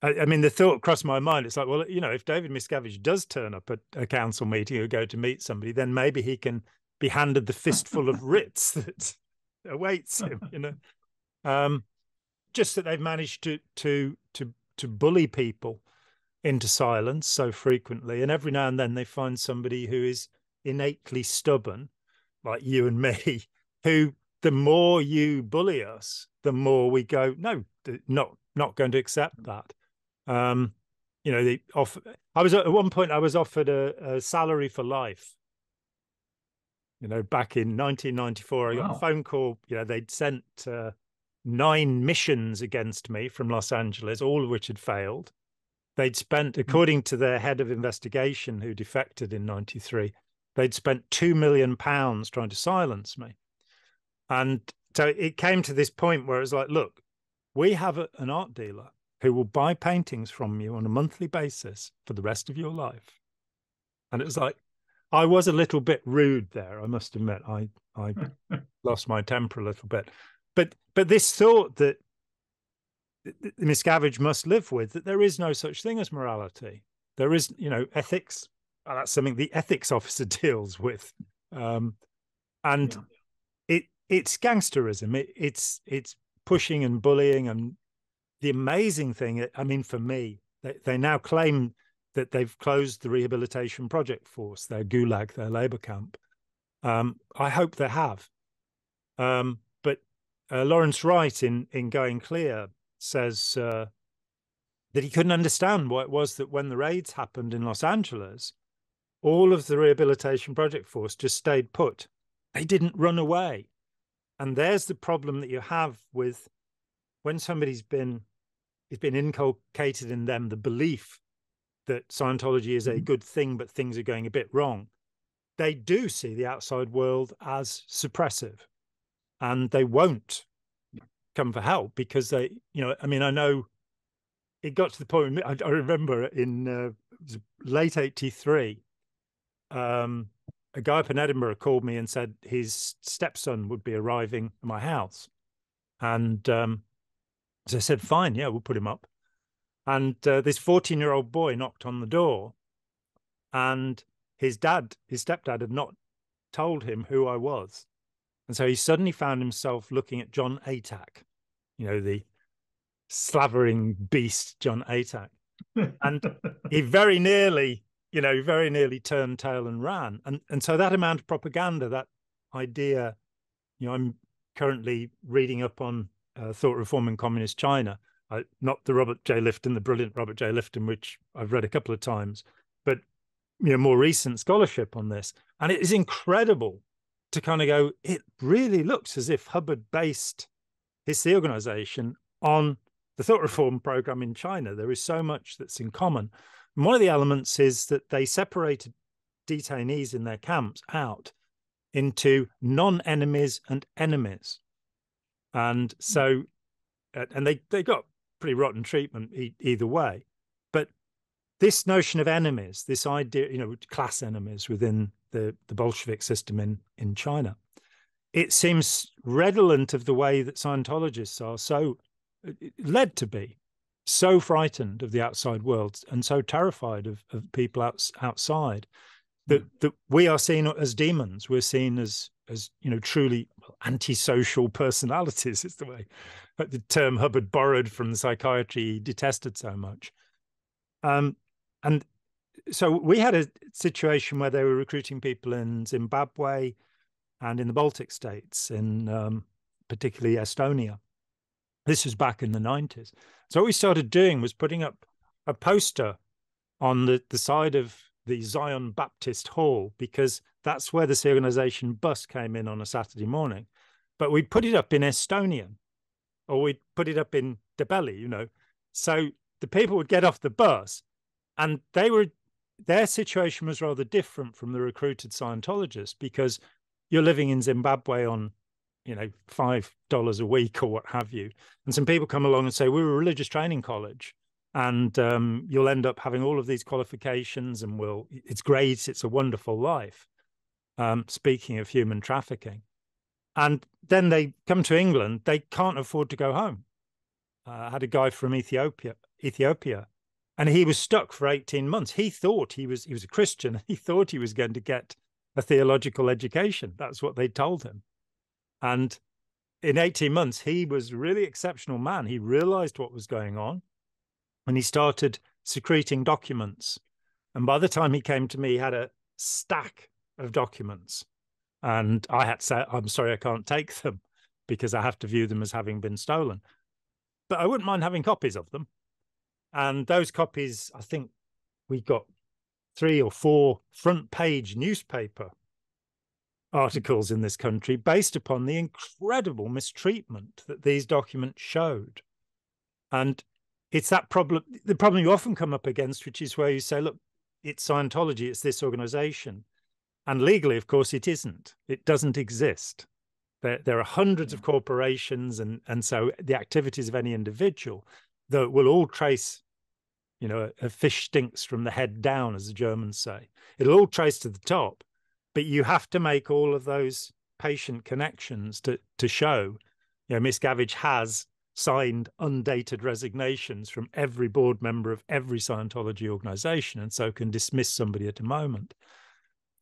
[SPEAKER 1] I mean, the thought crossed my mind. It's like, well, if David Miscavige does turn up at a council meeting or go to meet somebody, then maybe he can be handed the fistful of writs that awaits him. Just that they've managed to bully people into silence so frequently, and every now and then they find somebody who is innately stubborn, like you and me, who, the more you bully us, the more we go, no, not going to accept that. I was at one point, I was offered a salary for life. Back in 1994, I got a phone call. They'd sent 9 missions against me from Los Angeles, all of which had failed. They'd spent, according to their head of investigation, who defected in '93, they'd spent £2 million trying to silence me. And so it came to this point where it's like, look, we have an art dealer who will buy paintings from you on a monthly basis for the rest of your life. And it was like, I was a little bit rude there, I must admit. I lost my temper a little bit. But this thought that Miscavige must live with, that there is no such thing as morality. There is, ethics. That's something the ethics officer deals with. It's gangsterism. It's pushing and bullying. And the amazing thing, I mean, for me, they now claim that they've closed the Rehabilitation Project Force, their gulag, their labor camp. I hope they have. But Lawrence Wright in Going Clear says that he couldn't understand why it was that when the raids happened in Los Angeles, all of the Rehabilitation Project Force just stayed put. They didn't run away. And there's the problem that you have with when it's been inculcated in them the belief that Scientology is a good thing, but things are going a bit wrong. They do see the outside world as suppressive, and they won't come for help because they, I know it got to the point, I remember in late '83, a guy up in Edinburgh called me and said his stepson would be arriving at my house. And so I said, fine, yeah, we'll put him up. And this 14-year-old boy knocked on the door, and his stepdad had not told him who I was. And so he suddenly found himself looking at John Atack, the slavering beast, John Atack. And he very nearly turned tail and ran. And so that amount of propaganda, that idea, I'm currently reading up on thought reform in communist China. not the Robert J. Lifton, the brilliant Robert J. Lifton, which I've read a couple of times, but more recent scholarship on this. And it is incredible to kind of go, it really looks as if Hubbard based his organization on the thought reform program in China. There is so much that's in common. And one of the elements is that they separated detainees in their camps out into non-enemies and enemies. And so, and they got pretty rotten treatment either way. But this notion of enemies, this idea, class enemies within the Bolshevik system in China, it seems redolent of the way that Scientologists are so led to be so frightened of the outside world and so terrified of people outside that we are seen as demons. We're seen as truly antisocial personalities, is the way the term Hubbard borrowed from the psychiatry he detested so much. And so we had a situation where they were recruiting people in Zimbabwe and in the Baltic states, in particularly Estonia. This was back in the 90s. So what we started doing was putting up a poster on the side of the Zion Baptist Hall, because that's where this organization bus came in on a Saturday morning. But we'd put it up in Estonian, or we'd put it up in Debeli, So the people would get off the bus, and their situation was rather different from the recruited Scientologists, because you're living in Zimbabwe on, $5 a week or what have you. And some people come along and say, we're a religious training college, and you'll end up having all of these qualifications, and it's great, it's a wonderful life. Speaking of human trafficking. And then they come to England, they can't afford to go home. I had a guy from Ethiopia, and he was stuck for 18 months. He thought he was a Christian. He thought he was going to get a theological education. That's what they told him. And in 18 months, he was a really exceptional man. He realized what was going on, and he started secreting documents. And by the time he came to me, he had a stack of documents. And I had to say, I'm sorry, I can't take them because I have to view them as having been stolen. But I wouldn't mind having copies of them. And those copies, I think we got 3 or 4 front page newspaper articles in this country based upon the incredible mistreatment that these documents showed. And it's that problem, the problem you often come up against, which is where you say, look, it's Scientology, it's this organization. And legally, of course, it isn't. It doesn't exist. There are hundreds of corporations, and so the activities of any individual that will all trace, a fish stinks from the head down, as the Germans say. It'll all trace to the top, but you have to make all of those patient connections to show, Miscavige has signed undated resignations from every board member of every Scientology organization, and so can dismiss somebody at a moment.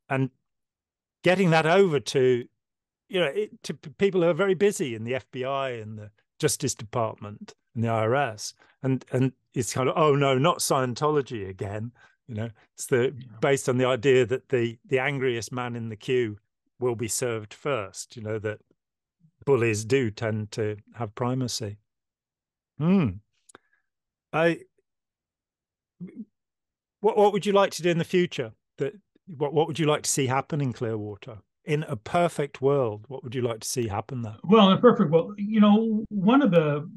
[SPEAKER 1] And getting that over to, to people who are very busy in the FBI and the Justice Department and the IRS, and it's kind of, oh no, not Scientology again. It's based on the idea that the angriest man in the queue will be served first. That bullies do tend to have primacy. What would you like to do in the future? What would you like to see happen in Clearwater? In a perfect world, what would you like to see happen there?
[SPEAKER 2] Well, in a perfect world, one of the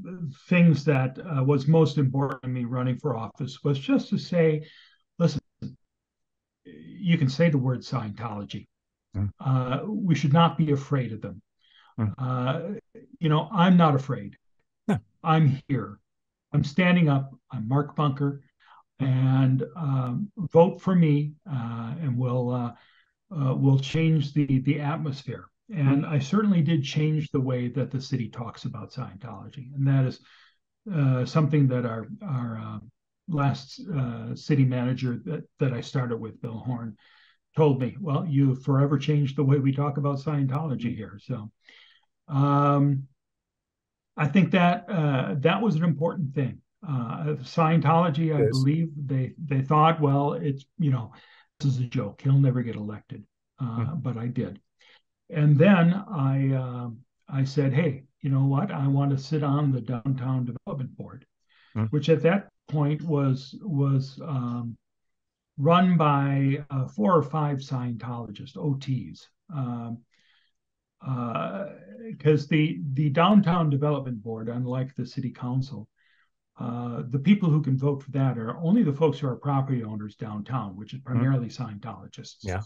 [SPEAKER 2] things that was most important to me running for office was just to say, listen, you can say the word Scientology. We should not be afraid of them. I'm not afraid.
[SPEAKER 1] No.
[SPEAKER 2] I'm here. I'm standing up. I'm Mark Bunker, and vote for me, and we'll change the atmosphere. And I certainly did change the way that the city talks about Scientology, and that is something that our last city manager that I started with, Bill Horn, told me. Well, you forever changed the way we talk about Scientology here. So I think that that was an important thing. Scientology, I believe they thought, well, it's, this is a joke. He'll never get elected. But I did. And then I said, hey, you know what? I want to sit on the Downtown Development Board.
[SPEAKER 1] Mm.
[SPEAKER 2] which at that point was run by 4 or 5 Scientologists, OTs. Because the Downtown Development Board, unlike the City Council, the people who can vote for that are only the folks who are property owners downtown, which is primarily Scientologists.
[SPEAKER 1] Yeah.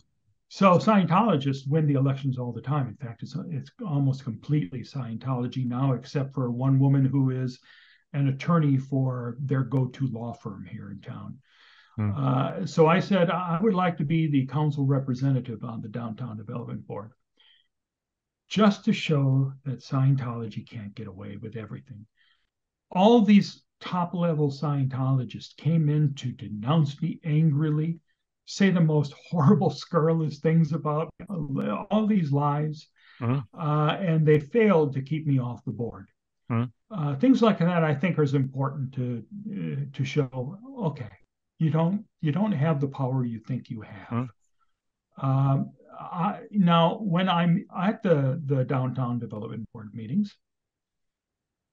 [SPEAKER 2] So Scientologists win the elections all the time. In fact, it's almost completely Scientology now, except for one woman who is an attorney for their go-to law firm here in town. So I said, I would like to be the council representative on the Downtown Development Board, just to show that Scientology can't get away with everything. All these top-level Scientologists came in to denounce me angrily, say the most horrible, scurrilous things about all these lies, and they failed to keep me off the board. Things like that, I think, is important to show. Okay, you don't have the power you think you have. Now, when I'm at the Downtown Development Board meetings,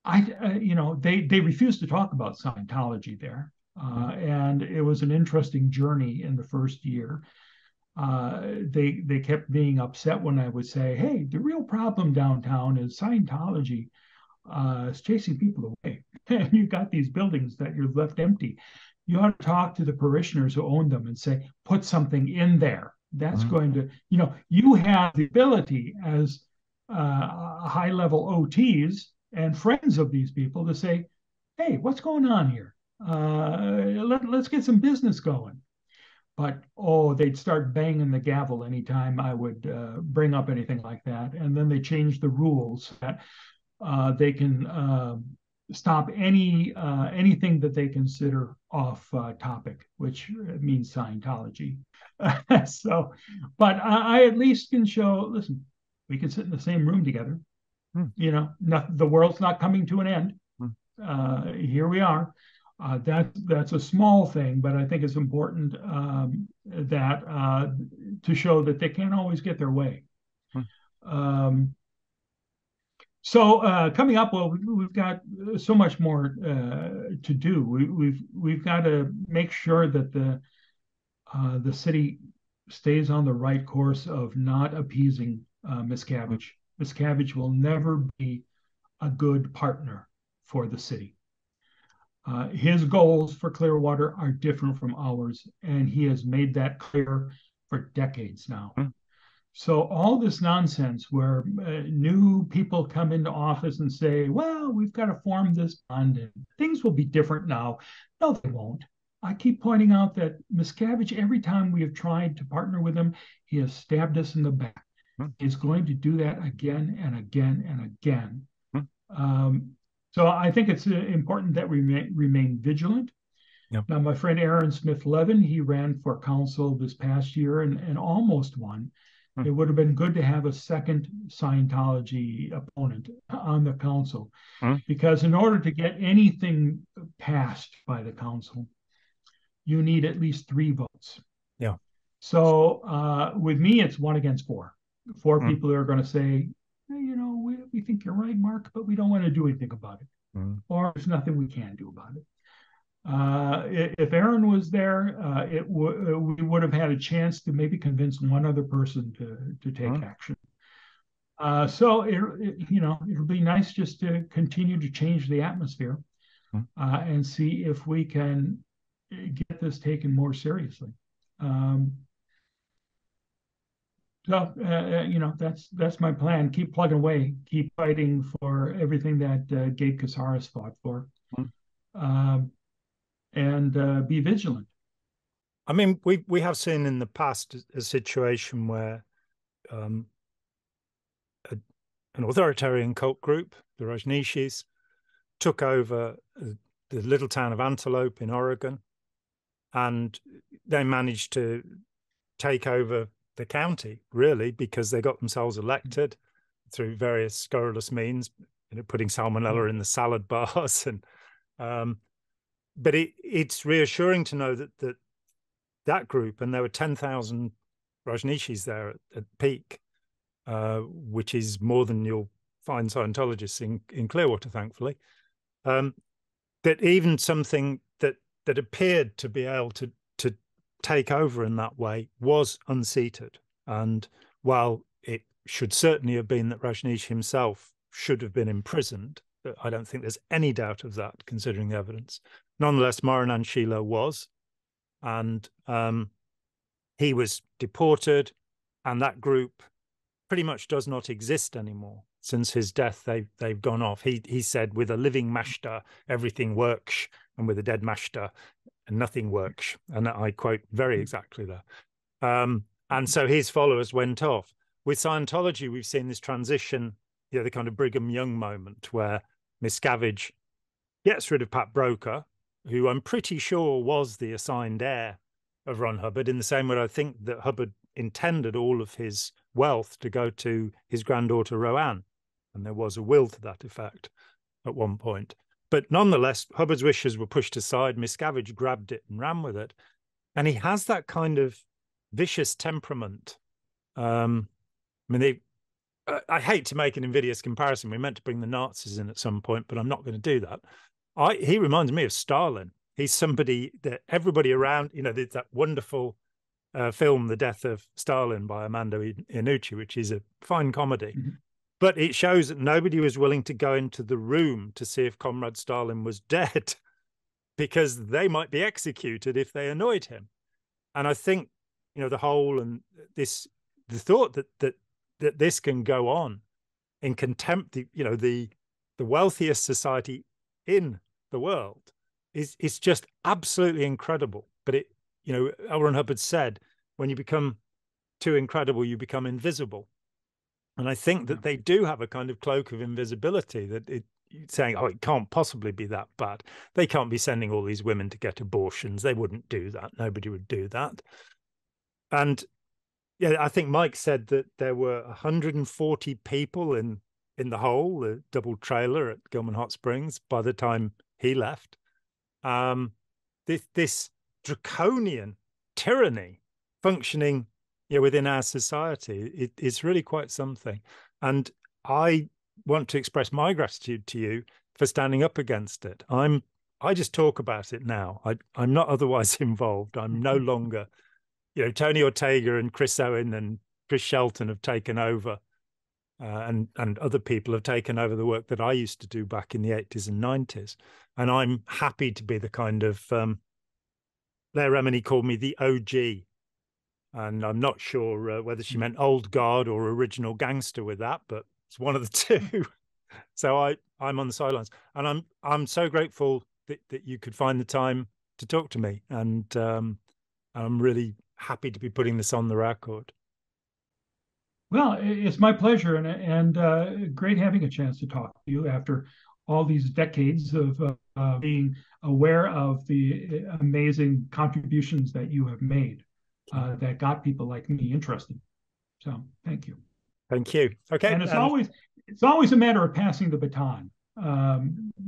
[SPEAKER 2] they refused to talk about Scientology there, and it was an interesting journey in the first year. They kept being upset when I would say, "Hey, the real problem downtown is Scientology is chasing people away, and you've got these buildings that you're left empty. You ought to talk to the parishioners who own them and say, put something in there that's going to, you have the ability as high-level OTs and friends of these people to say, hey, what's going on here? Let's get some business going." But, they'd start banging the gavel anytime I would bring up anything like that. And then they changed the rules that they can stop anything that they consider off topic, which means Scientology. But I at least can show, listen, we can sit in the same room together. The world's not coming to an end. Here we are. That's a small thing, but I think it's important that to show that they can't always get their way. So coming up, well, we've got so much more to do. We've got to make sure that the city stays on the right course of not appeasing Miscavige. Miscavige will never be a good partner for the city. His goals for Clearwater are different from ours, and he has made that clear for decades now. So all this nonsense where new people come into office and say, well, we've got to form this bond and things will be different now. No, they won't. I keep pointing out that Miscavige, every time we have tried to partner with him, he has stabbed us in the back. He's going to do that again and again and again. So I think it's important that we remain vigilant. Now, my friend Aaron Smith-Levin, he ran for council this past year and almost won. It would have been good to have a second Scientology opponent on the council, because in order to get anything passed by the council, you need at least 3 votes. So with me, it's 1 against 4. 4 people are going to say, hey, we think you're right, Mark, but we don't want to do anything about it. Or there's nothing we can do about it. If Aaron was there, we would have had a chance to maybe convince one other person to take action. So it'll be nice just to continue to change the atmosphere and see if we can get this taken more seriously. That's my plan. Keep plugging away. Keep fighting for everything that Gabe Casares fought for. And be vigilant.
[SPEAKER 1] I mean, we have seen in the past a situation where an authoritarian cult group, the Rajneeshis, took over the little town of Antelope in Oregon, and they managed to take over the county, really, because they got themselves elected through various scurrilous means, putting salmonella in the salad bars. And but it's reassuring to know that group, and there were 10,000 Rajneeshis there at peak, which is more than you'll find Scientologists in Clearwater, thankfully. that even something that appeared to be able to take over in that way was unseated. And while it should certainly have been that Rajneesh himself should have been imprisoned, I don't think there's any doubt of that, considering the evidence. Nonetheless, Moranan Sheela was, and he was deported, and that group pretty much does not exist anymore. Since his death, they've gone off. He said, with a living mashta, everything works, and with a dead mashta, nothing works. And I quote very exactly there. And so his followers went off. With Scientology, we've seen this transition, the kind of Brigham Young moment where Miscavige gets rid of Pat Broker, who I'm pretty sure was the assigned heir of Ron Hubbard, in the same way I think that Hubbard intended all of his wealth to go to his granddaughter Roanne. And there was a will to that effect at one point. But nonetheless, Hubbard's wishes were pushed aside. Miscavige grabbed it and ran with it. And he has that kind of vicious temperament. I hate to make an invidious comparison. We meant to bring the Nazis in at some point, but I'm not going to do that. He reminds me of Stalin. He's somebody that everybody around, that wonderful film, The Death of Stalin by Armando Iannucci, which is a fine comedy. Mm-hmm. But it shows that nobody was willing to go into the room to see if Comrade Stalin was dead, because they might be executed if they annoyed him. And I think, the thought that this can go on in contempt, the wealthiest society in the world is just absolutely incredible. But L. Ron Hubbard said, when you become too incredible, you become invisible. And I think that they do have a kind of cloak of invisibility, that saying, oh, it can't possibly be that bad. They can't be sending all these women to get abortions. They wouldn't do that. Nobody would do that. And yeah, I think Mike said that there were 140 people in the whole double trailer at Gilman Hot Springs by the time he left. This draconian tyranny functioning within our society, it's really quite something. And I want to express my gratitude to you for standing up against it. I just talk about it now. I'm not otherwise involved. I'm no longer, Tony Ortega and Chris Owen and Chris Shelton have taken over, and other people have taken over the work that I used to do back in the 80s and 90s. And I'm happy to be the kind of, Blair Remini called me the OG. And I'm not sure whether she meant old guard or original gangster with that, but it's one of the two. So I'm on the sidelines, and I'm so grateful that you could find the time to talk to me, and I'm really happy to be putting this on the record.
[SPEAKER 2] Well, it's my pleasure, and great having a chance to talk to you after all these decades of being aware of the amazing contributions that you have made. That got people like me interested. So thank you.
[SPEAKER 1] Thank you. Okay.
[SPEAKER 2] And it's always a matter of passing the baton.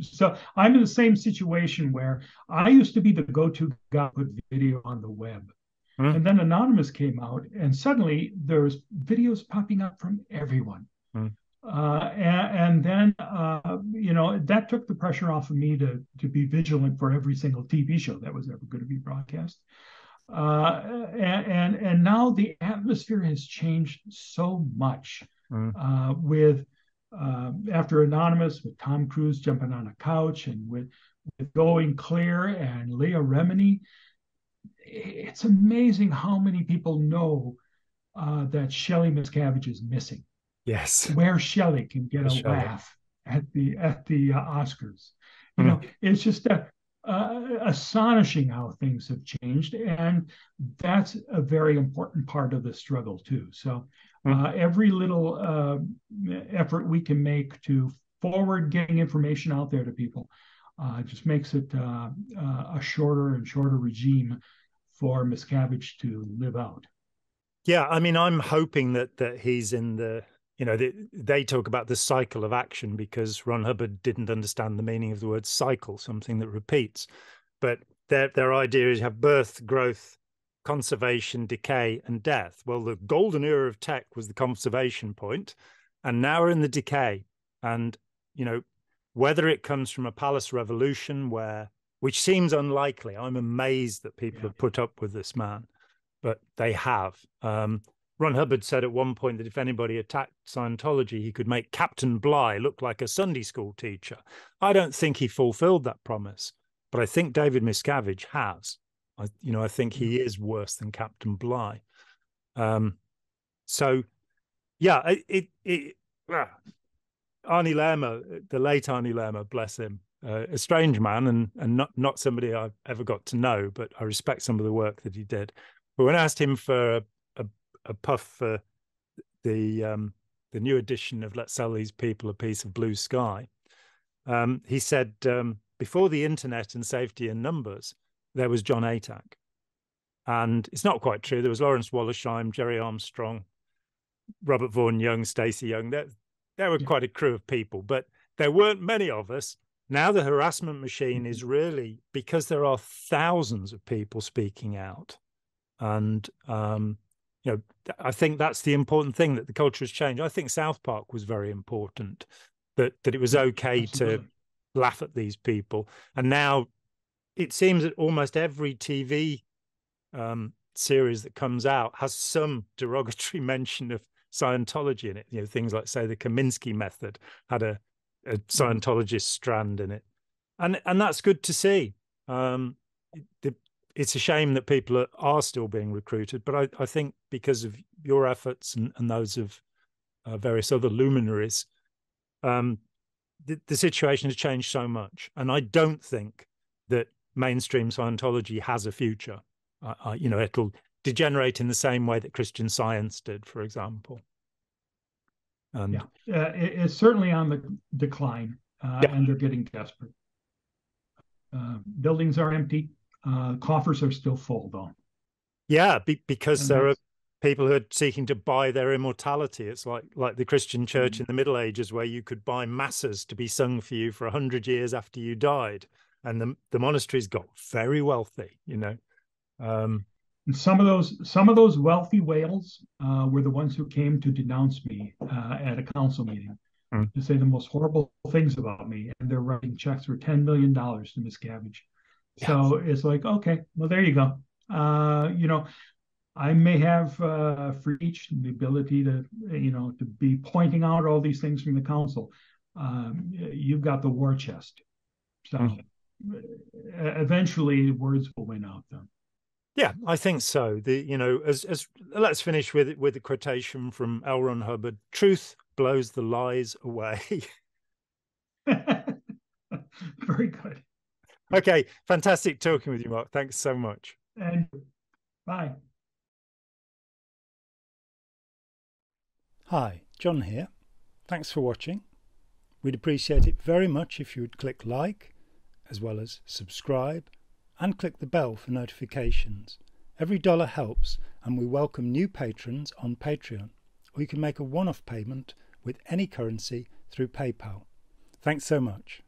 [SPEAKER 2] So I'm in the same situation where I used to be the go-to guy who put video on the web. And then Anonymous came out, and suddenly there's videos popping up from everyone. And then, that took the pressure off of me to be vigilant for every single TV show that was ever going to be broadcast. And now the atmosphere has changed so much with after Anonymous, with Tom Cruise jumping on a couch, and with Going Clear and Leah Remini. It's amazing how many people know that Shelley Miscavige is missing.
[SPEAKER 1] Yes,
[SPEAKER 2] where Shelley can get a laugh at the Oscars. It's just astonishing how things have changed, and that's a very important part of the struggle too. So every little effort we can make to forward getting information out there to people just makes it a shorter and shorter regime for Miscavige to live out.
[SPEAKER 1] Yeah, I mean, I'm hoping that he's in the, they talk about the cycle of action, because Ron Hubbard didn't understand the meaning of the word cycle, something that repeats. But their idea is you have birth, growth, conservation, decay, and death. Well, the golden era of tech was the conservation point, and now we're in the decay. And, whether it comes from a palace revolution which seems unlikely. I'm amazed that people have put up with this man, but they have. Ron Hubbard said at one point that if anybody attacked Scientology, he could make Captain Bligh look like a Sunday school teacher. I don't think he fulfilled that promise, but I think David Miscavige has. I think he is worse than Captain Bligh. So, yeah, Arnie Lerner, the late Arnie Lerner, bless him, a strange man and not somebody I've ever got to know, but I respect some of the work that he did. But when I asked him for a puff for the new edition of Let's Sell These People a Piece of Blue Sky, he said, before the internet and safety in numbers, there was John Atack. And it's not quite true. There was Lawrence Wollersheim, Jerry Armstrong, Robert Vaughan Young, Stacey Young. There were quite a crew of people, but there weren't many of us. Now the harassment machine is really, because there are thousands of people speaking out. And, I think that's the important thing, that the culture has changed. I think South Park was very important, that it was okay Absolutely. To laugh at these people. And now it seems that almost every TV series that comes out has some derogatory mention of Scientology in it. Things like, say, the Kaminsky method had a Scientologist strand in it, and that's good to see. It's a shame that people are still being recruited, but I think because of your efforts and those of various other luminaries, the situation has changed so much, and I don't think that mainstream Scientology has a future. It'll degenerate in the same way that Christian Science did, for example.
[SPEAKER 2] It's certainly on the decline, and they're getting desperate. Buildings are empty. Coffers are still full, though.
[SPEAKER 1] Yeah, because there are people who are seeking to buy their immortality. It's like the Christian church in the Middle Ages, where you could buy masses to be sung for you for 100 years after you died. And the monasteries got very wealthy,
[SPEAKER 2] And some of those wealthy whales were the ones who came to denounce me at a council meeting, to say the most horrible things about me, and they're writing checks for $10 million to Miscavige. So it's like, okay, well, there you go. I may have for each the ability to be pointing out all these things from the council. You've got the war chest, so eventually words will win out then.
[SPEAKER 1] Yeah, I think so. As let's finish with a quotation from L. Ron Hubbard: "Truth blows the lies away."
[SPEAKER 2] Very good.
[SPEAKER 1] Okay, fantastic talking with you, Mark. Thanks so much.
[SPEAKER 2] And bye.
[SPEAKER 1] Hi, John here. Thanks for watching. We'd appreciate it very much if you would click like, as well as subscribe, and click the bell for notifications. Every dollar helps, and we welcome new patrons on Patreon, or you can make a one-off payment with any currency through PayPal. Thanks so much.